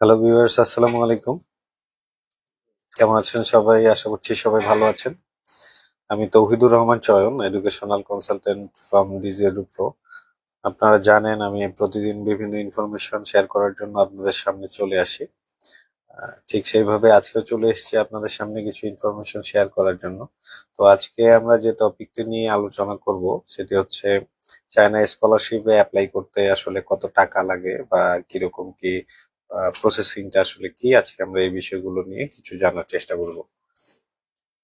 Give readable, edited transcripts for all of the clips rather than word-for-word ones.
Hello viewers, আসসালামু আলাইকুম। কেমন আছেন সবাই? আশা করছি সবাই ভালো আছেন। আমি তৌহিদুর রহমান চয়ন, এডুকেশনাল কনসালটেন্ট ফ্রম ডিজিএডু প্রো। আপনারা জানেন আমি প্রতিদিন বিভিন্ন ইনফরমেশন শেয়ার করার জন্য আপনাদের সামনে চলে আসি। ঠিক সেইভাবে আজকেও চলে এসেছি আপনাদের সামনে কিছু ইনফরমেশন শেয়ার করার জন্য। তো আজকে আমরা যে টপিকটি নিয়ে আলোচনা করব সেটি হচ্ছে চায়না স্কলারশিপে অ্যাপ্লাই করতে আসলে কত টাকা লাগে বা কিরকম কি প্রসেসিংটা আসলে কি, আজকে আমরা এই বিষয়গুলো নিয়ে কিছু জানার চেষ্টা করব।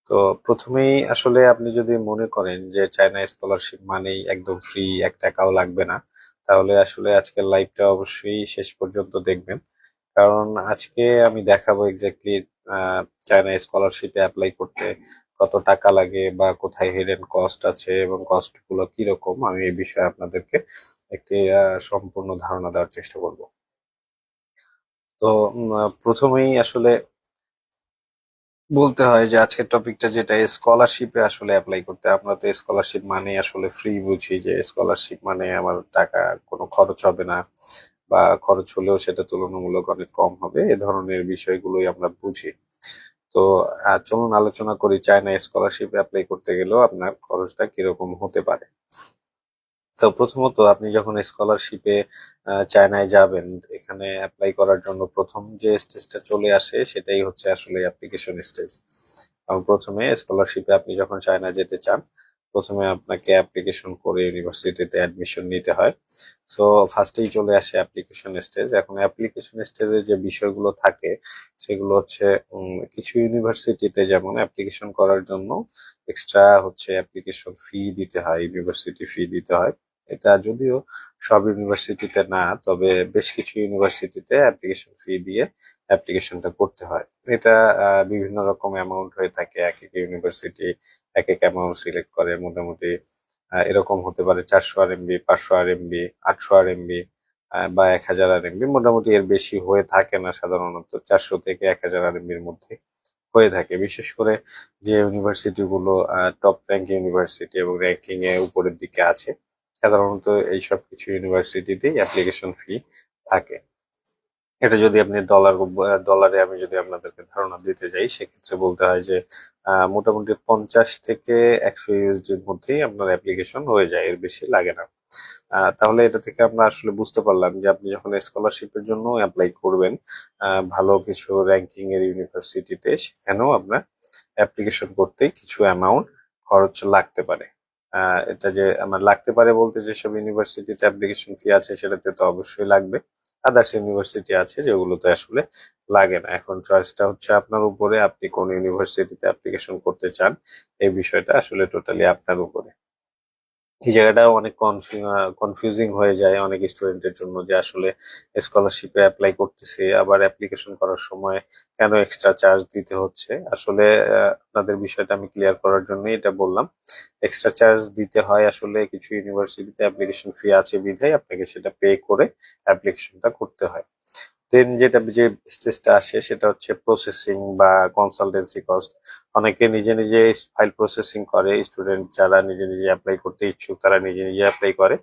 তো প্রথমেই আসলে আপনি যদি মনে করেন যে চায়না স্কলারশিপ মানেই একদম ফ্রি, এক টাকাও লাগবে না, তাহলে আসলে আজকের লাইভটা অবশ্যই শেষ পর্যন্ত দেখবেন। কারণ আজকে আমি দেখাবো এক্স্যাক্টলি চায়না স্কলারশিপে অ্যাপ্লাই করতে কত টাকা লাগে বা কোথায় হিডেন কস্ট আছে এবং কস্ট গুলো কিরকম, আমি এই বিষয়ে আপনাদেরকে একটি সম্পূর্ণ ধারণা দেওয়ার চেষ্টা করব। তো প্রথমেই আসলে বলতে হয় যে আজকের টপিকটা যেটা স্কলারশিপে আসলে অ্যাপ্লাই করতে, আমরা তো স্কলারশিপ মানে আসলে ফ্রি বুঝি, যে স্কলারশিপ মানে আমার টাকা কোনো খরচ হবে না বা খরচ হলেও সেটা তুলনামূলক অনেক কম হবে, এ ধরনের বিষয়গুলোই আমরা বুঝি। তো চলুন আলোচনা করি চায়না স্কলারশিপ অ্যাপ্লাই করতে গেলেও আপনার খরচটা কিরকম হতে পারে। তো প্রথমত আপনি যখন স্কলারশিপে চায়নায় যাবেন, এখানে অ্যাপ্লাই করার জন্য প্রথম যে স্টেজটা চলে আসে সেটাই হচ্ছে আসলে অ্যাপ্লিকেশন স্টেজ। কারণ প্রথমে স্কলারশিপে আপনি যখন চায়না যেতে চান, প্রথমে আপনাকে অ্যাপ্লিকেশন করে ইউনিভার্সিটিতে অ্যাডমিশন নিতে হয়। সো ফার্স্টেই চলে আসে অ্যাপ্লিকেশন স্টেজ। এখন অ্যাপ্লিকেশন স্টেজে যে বিষয়গুলো থাকে সেগুলো হচ্ছে কিছু ইউনিভার্সিটিতে যেমন অ্যাপ্লিকেশন করার জন্য এক্সট্রা হচ্ছে অ্যাপ্লিকেশন ফি দিতে হয়, ইউনিভার্সিটি ফি দিতে হয়। এটা যদিও সব ইউনিভার্সিটিতে না, তবে বেশ কিছু ইউনিভার্সিটিতে অ্যাপ্লিকেশন ফি দিয়ে অ্যাপ্লিকেশনটা করতে হয়। এটা বিভিন্ন রকম অ্যামাউন্ট হয়ে থাকে, এক এক ইউনিভার্সিটি এক এক অ্যামাউন্ট সিলেক্ট করে। মোটামুটি এরকম হতে পারে 400 RMB, 500 RMB, 800 RMB বা 1000 RMB। মোটামুটি এর বেশি হয়ে থাকে না, সাধারণত 400 থেকে 1000 RMBর মধ্যে হয়ে থাকে। বিশেষ করে যে ইউনিভার্সিটি গুলো টপ র্যাঙ্ক ইউনিভার্সিটি এবং র্যাঙ্কিং এ উপরের দিকে আছে, সাধারণত এইসব কিছু ইউনিভার্সিটিতেই অ্যাপ্লিকেশন ফি থাকে। এটা যদি আপনি ডলারে আমি যদি আপনাদেরকে ধারণা দিতে যাই, সেক্ষেত্রে বলতে হয় যে মোটামুটি 50 থেকে 100 USD-র মধ্যেই আপনার অ্যাপ্লিকেশন হয়ে যায়, এর বেশি লাগে না। তাহলে এটা থেকে আমরা আসলে বুঝতে পারলাম যে আপনি যখন স্কলারশিপের জন্য অ্যাপ্লাই করবেন ভালো কিছু র্যাঙ্কিং এর ইউনিভার্সিটিতে, সেখানেও আপনার অ্যাপ্লিকেশন করতে কিছু অ্যামাউন্ট খরচ লাগতে পারে। এটা যে আমার লাগতে পারে বলতে, যেসব ইউনিভার্সিটিতে অ্যাপ্লিকেশন ফি আছে সেটাতে তো অবশ্যই লাগবে। আদার্স ইউনিভার্সিটি আছে যেগুলোতে আসলে লাগে না। এখন চয়েসটা হচ্ছে আপনার উপরে, আপনি কোন ইউনিভার্সিটিতে অ্যাপ্লিকেশন করতে চান, এই বিষয়টা আসলে টোটালি আপনার উপরে। এই জায়গাটা অনেক কনফিউজিং হয়ে যায় অনেক স্টুডেন্টের জন্য, যে আসলে স্কলারশিপে অ্যাপ্লাই করতেছে, আবার অ্যাপ্লিকেশন করার সময় কেন এক্সট্রা চার্জ দিতে হচ্ছে। আসলে আপনাদের বিষয়টা আমি ক্লিয়ার করার জন্য এটা বললাম। এক্সট্রা চার্জ দিতে হয় আসলে কিছু ইউনিভার্সিটিতে অ্যাপ্লিকেশন ফি আছে বিধায় আপনাকে সেটা পে করে অ্যাপ্লিকেশনটা করতে হয়। দেন যেটা যে স্টেজটা আসে সেটা হচ্ছে প্রসেসিং বা কনসালটেন্সি কস্ট। অনেকে নিজে নিজে ফাইল প্রসেসিং করে, স্টুডেন্ট যারা নিজে নিজে অ্যাপ্লাই করতে ইচ্ছুক তারা নিজে নিজে অ্যাপ্লাই করে,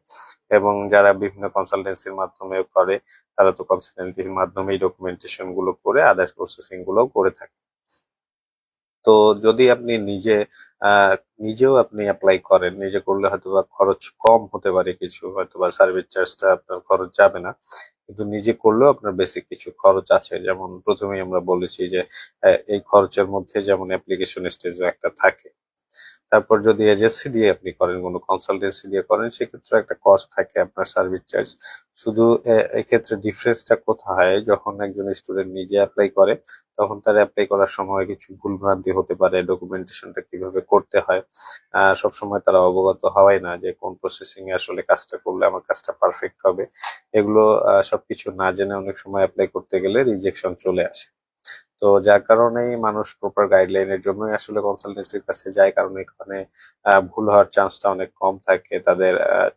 এবং যারা বিভিন্ন কনসালটেন্সির মাধ্যমে করে তারা তো কনসালটেন্সির মাধ্যমেই ডকুমেন্টেশন গুলো করে আদার্স প্রসেসিং গুলো করে থাকে। তো যদি আপনি নিজে আহ নিজেও আপনি অ্যাপ্লাই করেন, নিজে করলে হয়তো বা খরচ কম হতে পারে, কিছু হয়তো বা সার্ভিস চার্জটা আপনার খরচ যাবে না, কিন্তু নিজে করলেও আপনার বেসিক কিছু খরচ আছে। যেমন প্রথমেই আমরা বলেছি যে এই খরচের মধ্যে যেমন অ্যাপ্লিকেশন স্টেজও একটা থাকে। তারপর যদি এজেন্সি দিয়ে আপনি করেন, কোনো কনসালটেন্সি দিয়ে করেন, সেক্ষেত্রে একটা কস্ট থাকে আপনার সার্ভিস চার্জ। শুধু এক্ষেত্রে ডিফারেন্সটা কোথায়, যখন একজন স্টুডেন্ট নিজে অ্যাপ্লাই করে তখন তার অ্যাপ্লাই করার সময় কিছু ভুলভ্রান্তি হতে পারে, ডকুমেন্টেশনটা কিভাবে করতে হয় সবসময় তারা অবগত হয় না, যে কোন প্রসেসিং এ আসলে কাজটা করলে আমার কাজটা পারফেক্ট হবে। এগুলো সবকিছু না জেনে অনেক সময় অ্যাপ্লাই করতে গেলে রিজেকশন চলে আসে। তো যার কারণেই মানুষ প্রপার গাইডলাইনের জন্যই আসলে কনসালটেন্সির কাছে যায়, কারণ এখানে ভুল হওয়ার চান্সটা অনেক কম থাকে।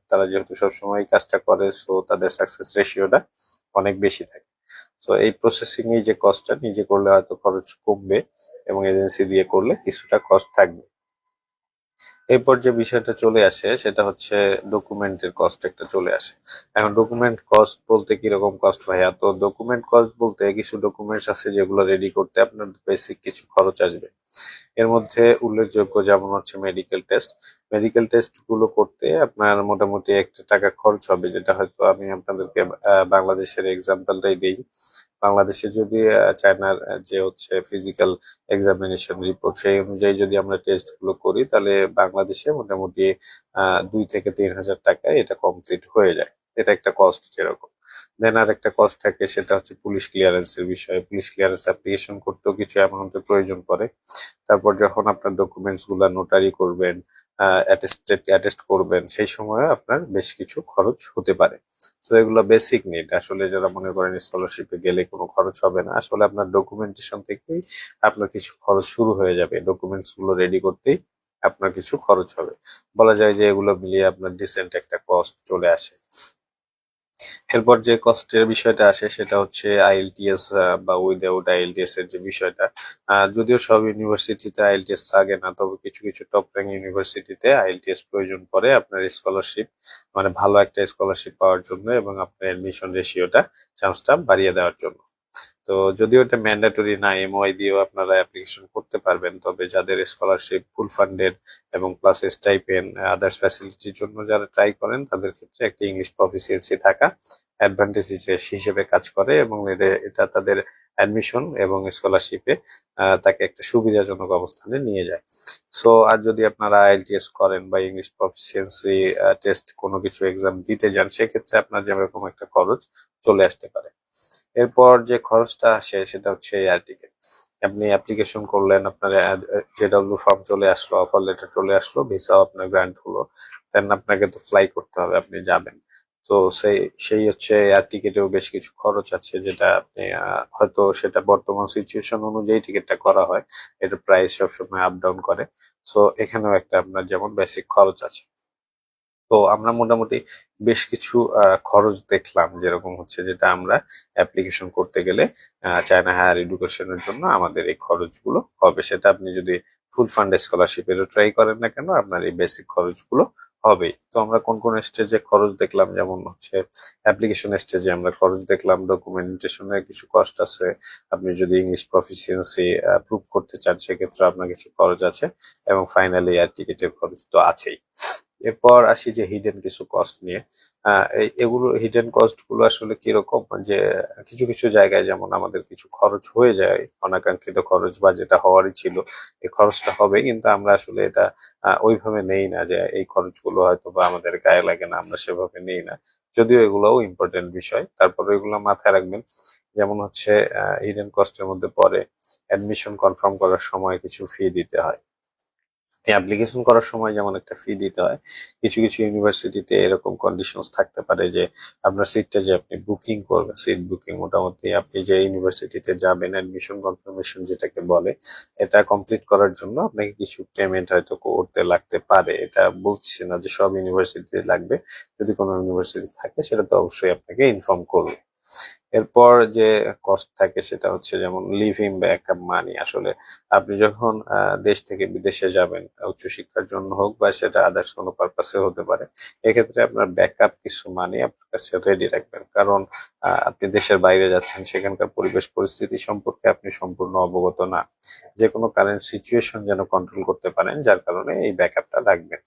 তারা যেহেতু সবসময় কাজটা করে, সো তাদের সাকসেস রেশিওটা অনেক বেশি থাকে। তো এই প্রসেসিং এ যে কস্টটা নিজে করলে হয়তো খরচ কমবে এবং এজেন্সি দিয়ে করলে কিছুটা কস্ট থাকবে। এরপর যে বিষয়টা চলে আসে সেটা হচ্ছে ডকুমেন্টের কস্ট একটা চলে আসে। এখন ডকুমেন্ট কস্ট বলতে কিরকম কস্ট ভাইয়া? তো ডকুমেন্ট কস্ট বলতে কিছু ডকুমেন্টস আছে যেগুলো রেডি করতে আপনার বেসিক কিছু খরচ আসবে। এর মধ্যে উল্লেখযোগ্য যেমন হচ্ছে মেডিকেল টেস্ট। মেডিকেল টেস্ট গুলো করতে আপনার মোটামুটি একটা টাকা খরচ হবে, যেটা হয়তো আমি আপনাদেরকে বাংলাদেশের এক্সাম্পলটাই দিই। বাংলাদেশে যদি চায়নার যে হচ্ছে ফিজিক্যাল এক্সামিনেশন রিপোর্ট সেই অনুযায়ী যদি আমরা টেস্ট গুলো করি, তাহলে বাংলাদেশে মোটামুটি 2 থেকে 3 হাজার টাকায় এটা কমপ্লিট হয়ে যায়। এটা একটা কস্ট যেরকম। দেন আর একটা কস্ট থাকে, সেটা হচ্ছে পুলিশ ক্লিয়ারেন্সের বিষয়। পুলিশ ক্লিয়ারেন্স অ্যাপ্লিকেশন করতেও কিছু অ্যামাউন্টের প্রয়োজন পড়ে। তারপর যখন আপনার ডকুমেন্টস গুলা নোটারি করবেন, অ্যাটেস্ট করবেন, সেই সময় আপনার বেশ কিছু খরচ হতে পারে। তো এগুলো বেসিক নিড। আসলে যারা মনে করেন স্কলারশিপে গেলে কোনো খরচ হবে না, আসলে আপনার ডকুমেন্টেশন থেকেই আপনার কিছু খরচ শুরু হয়ে যাবে। ডকুমেন্টস গুলো রেডি করতেই আপনার কিছু খরচ হবে। বলা যায় যে এগুলো মিলিয়ে আপনার ডিসেন্ট একটা কস্ট চলে আসে। এরপর যে কষ্টের বিষয়টা আসে সেটা হচ্ছে আইএলটিএস বা উইদাউট আইএলটিএস এর যে বিষয়টা। যদিও সব ইউনিভার্সিটিতে আইএলটিএস লাগে না, তবে কিছু কিছু টপ র্যাঙ্ক ইউনিভার্সিটিতে আইএলটিএস প্রয়োজন পড়ে আপনার স্কলারশিপ, মানে ভালো একটা স্কলারশিপ পাওয়ার জন্য এবং আপনার এডমিশন রেশিওটা, চান্সটা বাড়িয়ে দেওয়ার জন্য। তো যদিও এটা ম্যান্ডেটরি না, এমওআই দিয়েও আপনারা অ্যাপ্লিকেশন করতে পারবেন, তবে যাদের স্কলারশিপ ফুল ফান্ডেড এবং প্লাস স্টাইপেন্ড আদার্স ফ্যাসিলিটির জন্য যারা ট্রাই করেন, তাদের ক্ষেত্রে একটা ইংলিশ প্রফিসিয়েন্সি থাকা অ্যাডভান্টেজ হিসেবে কাজ করে এবং এটা তাদের অ্যাডমিশন এবং স্কলারশিপে তাকে একটা সুবিধাজনক অবস্থানে নিয়ে যায়। সো আর যদি আপনারা আইএলটিএস করেন বা ইংলিশ প্রফিসিয়েন্সি টেস্ট কোনো কিছু এক্সাম দিতে যান, সেক্ষেত্রে আপনার যেরকম একটা খরচ চলে আসতে পারে। এরপর যে খরচটা আসে সেটা হচ্ছে এয়ার টিকেট। আপনি অ্যাপ্লিকেশন করলেন, আপনার জেডব্লিউ ফর্ম চলে আসলো, অফার লেটার চলে আসলো, ভিসাও আপনার গ্রান্ট হলো, দেন আপনাকে তো ফ্লাই করতে হবে, আপনি যাবেন। তো সেই হচ্ছে এয়ার টিকেটেও বেশ কিছু খরচ আছে, যেটা আপনি হয়তো সেটা বর্তমান সিচুয়েশন অনুযায়ী টিকিটটা করা হয়, এটা প্রাইস সবসময় আপ ডাউন করে। সো এখানেও একটা আপনার যেমন বেসিক খরচ আছে। তো আমরা মোটামুটি বেশ কিছু খরচ দেখলাম, যেরকম হচ্ছে যেটা আমরা অ্যাপ্লিকেশন করতে গেলে চায়না হায়ার এডুকেশনের জন্য আমাদের এই খরচগুলো হবে। সেটা আপনি যদি ফুল ফান্ড স্কলারশিপেরও ট্রাই করেন না কেন, আপনার এই বেসিক খরচগুলো হবেই। তো আমরা কোন কোন স্টেজে খরচ দেখলাম, যেমন হচ্ছে অ্যাপ্লিকেশন স্টেজে আমরা খরচ দেখলাম, ডকুমেন্টেশনের কিছু কস্ট আছে, আপনি যদি ইংলিশ প্রফিসিয়েন্সি প্রুভ করতে চান সেক্ষেত্রে আপনার কিছু খরচ আছে, এবং ফাইনালি এয়ার টিকিটের খরচ তো আছেই। এরপর আসি যে হিডেন কিছু কস্ট নিয়ে। এগুলো হিডেন কস্ট গুলো আসলে কিরকম, যে কিছু কিছু জায়গায় যেমন আমাদের কিছু খরচ হয়ে যায়, অনাকাঙ্ক্ষিত খরচ বা যেটা হওয়ারই ছিল, এই খরচটা হবে, কিন্তু আমরা আসলে এটা ওইভাবে নেই না, যে এই খরচগুলো হয়তো বা আমাদের গায়ে লাগে না, আমরা সেভাবে নেই না। যদিও এগুলোও ইম্পর্টেন্ট বিষয়, তারপরে এগুলো মাথায় রাখবেন। যেমন হচ্ছে হিডেন কস্টের মধ্যে পড়ে অ্যাডমিশন কনফার্ম করার সময় কিছু ফি দিতে হয়। অ্যাপ্লিকেশন করার সময় যেমন একটা ফি দিতে হয়, কিছু কিছু ইউনিভার্সিটিতে এরকম কন্ডিশনস থাকতে পারে যে আপনার সিটটা যে আপনি বুকিং করবেন, সিট বুকিং মোটামুটি আপনি যে ইউনিভার্সিটিতে যাবেন, অ্যাডমিশন কনফার্মেশন যেটাকে বলে, এটা কমপ্লিট করার জন্য আপনাকে কিছু পেমেন্ট হয়তো করতে লাগতে পারে। এটা বলছি না যে সব ইউনিভার্সিটিতে লাগবে, যদি কোনো ইউনিভার্সিটি থাকে সেটা তো অবশ্যই আপনাকে ইনফর্ম করবে। এরপর যে কস্ট থাকে সেটা হচ্ছে যেমন লিভিং ব্যাকআপ মানি। আসলে আপনি যখন দেশ থেকে বিদেশে যাবেন উচ্চশিক্ষার জন্য হোক বা সেটা আদার্স কোনো পারপাসে হতে পারে, এক্ষেত্রে আপনার ব্যাকআপ কিছু মানি আপনার কাছে রেডি রাখবেন। কারণ আপনি দেশের বাইরে যাচ্ছেন, সেখানকার পরিবেশ পরিস্থিতি সম্পর্কে আপনি সম্পূর্ণ অবগত না। যে কোনো কারেন্ট সিচুয়েশন যেন কন্ট্রোল করতে পারেন, যার কারণে এই ব্যাকআপটা রাখবেন।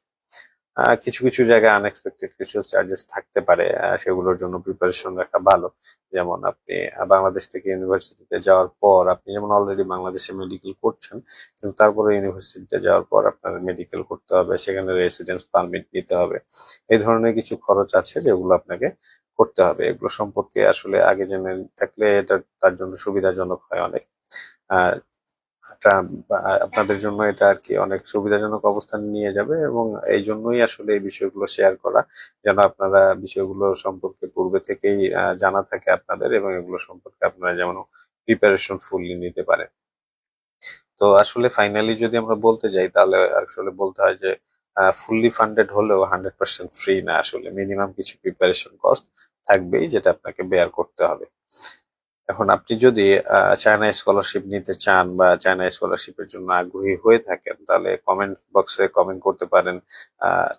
কিছু কিছু জায়গায় আনএক্সপেক্টেড কিছু চার্জেস থাকতে পারে, সেগুলোর জন্য প্রিপারেশন রাখা ভালো। যেমন আপনি বাংলাদেশ থেকে ইউনিভার্সিটিতে যাওয়ার পর, আপনি যেমন অলরেডি বাংলাদেশে মেডিকেল করছেন, কিন্তু তারপরে ইউনিভার্সিটিতে যাওয়ার পর আপনার মেডিকেল করতে হবে, সেখানে রেসিডেন্স পারমিট নিতে হবে। এই ধরনের কিছু খরচ আছে যেগুলো আপনাকে করতে হবে। এগুলো সম্পর্কে আসলে আগে জেনে থাকলে এটা তার জন্য সুবিধাজনক হয় অনেক। আহ এটা আপনাদের জন্য এটা আর কি অনেক সুবিধাজনক অবস্থানে নিয়ে যাবে, এবং এই জন্যই আসলে এই বিষয়গুলো শেয়ার করা, যেন আপনারা বিষয়গুলো সম্পর্কে পূর্বে থেকেই জানা থাকে আপনাদের, এবং এগুলো সম্পর্কে আপনারা যেমন প্রিপারেশন ফুললি নিতে পারেন। তো আসলে ফাইনালি যদি আমরা বলতে যাই, তাহলে আসলে বলতে হয় যে ফুললি ফান্ডেড হলেও 100% ফ্রি না, আসলে মিনিমাম কিছু প্রিপারেশন কস্ট থাকবেই, যেটা আপনাকে বেয়ার করতে হবে। এখন আপনি যদি চায়না স্কলারশিপ নিতে চান বা চায়না স্কলারশিপের জন্য আগ্রহী হয়ে থাকেন, তাহলে কমেন্ট বক্সে কমেন্ট করতে পারেন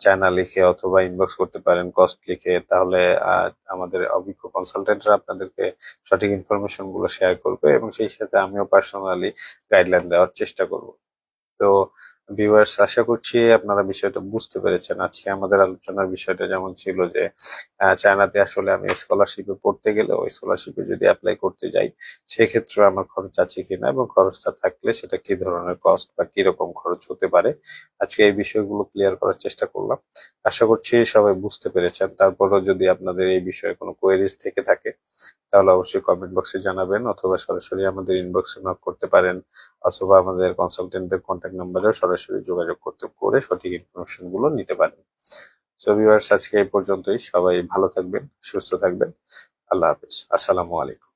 চায়না লিখে, অথবা ইনবক্স করতে পারেন কস্ট লিখে। তাহলে আমাদের অভিজ্ঞ কনসালটেন্টরা আপনাদেরকে সঠিক ইনফরমেশন গুলো শেয়ার করবে, এবং সেই সাথে আমিও পার্সোনালি গাইডলাইন দেওয়ার চেষ্টা করব। তো ভিউয়ার্স, আশা করছি আপনারা বিষয়টা বুঝতে পেরেছেন। আজকে আমাদের আলোচনার বিষয়টা যেমন ছিল যে চায়নাতে আসলে আমি স্কলারশিপে পড়তে গেলে ওই স্কলারশিপে যদি অ্যাপ্লাই করতে যাই, সেক্ষেত্রে আমার খরচ আছে কিনা, এবং খরচটা থাকলে সেটা কি ধরনের কস্ট বা কিরকম খরচ হতে পারে, আজকে এই বিষয়গুলো ক্লিয়ার করার চেষ্টা করলাম। আশা করছি সবাই বুঝতে পেরেছেন। তারপরও যদি আপনাদের এই বিষয়ে কোনো কোয়েরিজ থেকে থাকে, তাহলে অবশ্যই কমেন্ট বক্সে জানাবেন, অথবা সরাসরি আমাদের ইনবক্সে নক করতে পারেন, অথবা আমাদের কনসালটেন্টদের কন্ট্যাক্ট নাম্বারেও সরাসরি যোগাযোগ করে সঠিক ইনফরমেশন গুলো নিতে পারেন। সো ভিউয়ার্স, আজকে এই পর্যন্তই। সবাই ভালো থাকবেন, সুস্থ থাকবেন। আল্লাহ হাফেজ। আসসালামু আলাইকুম।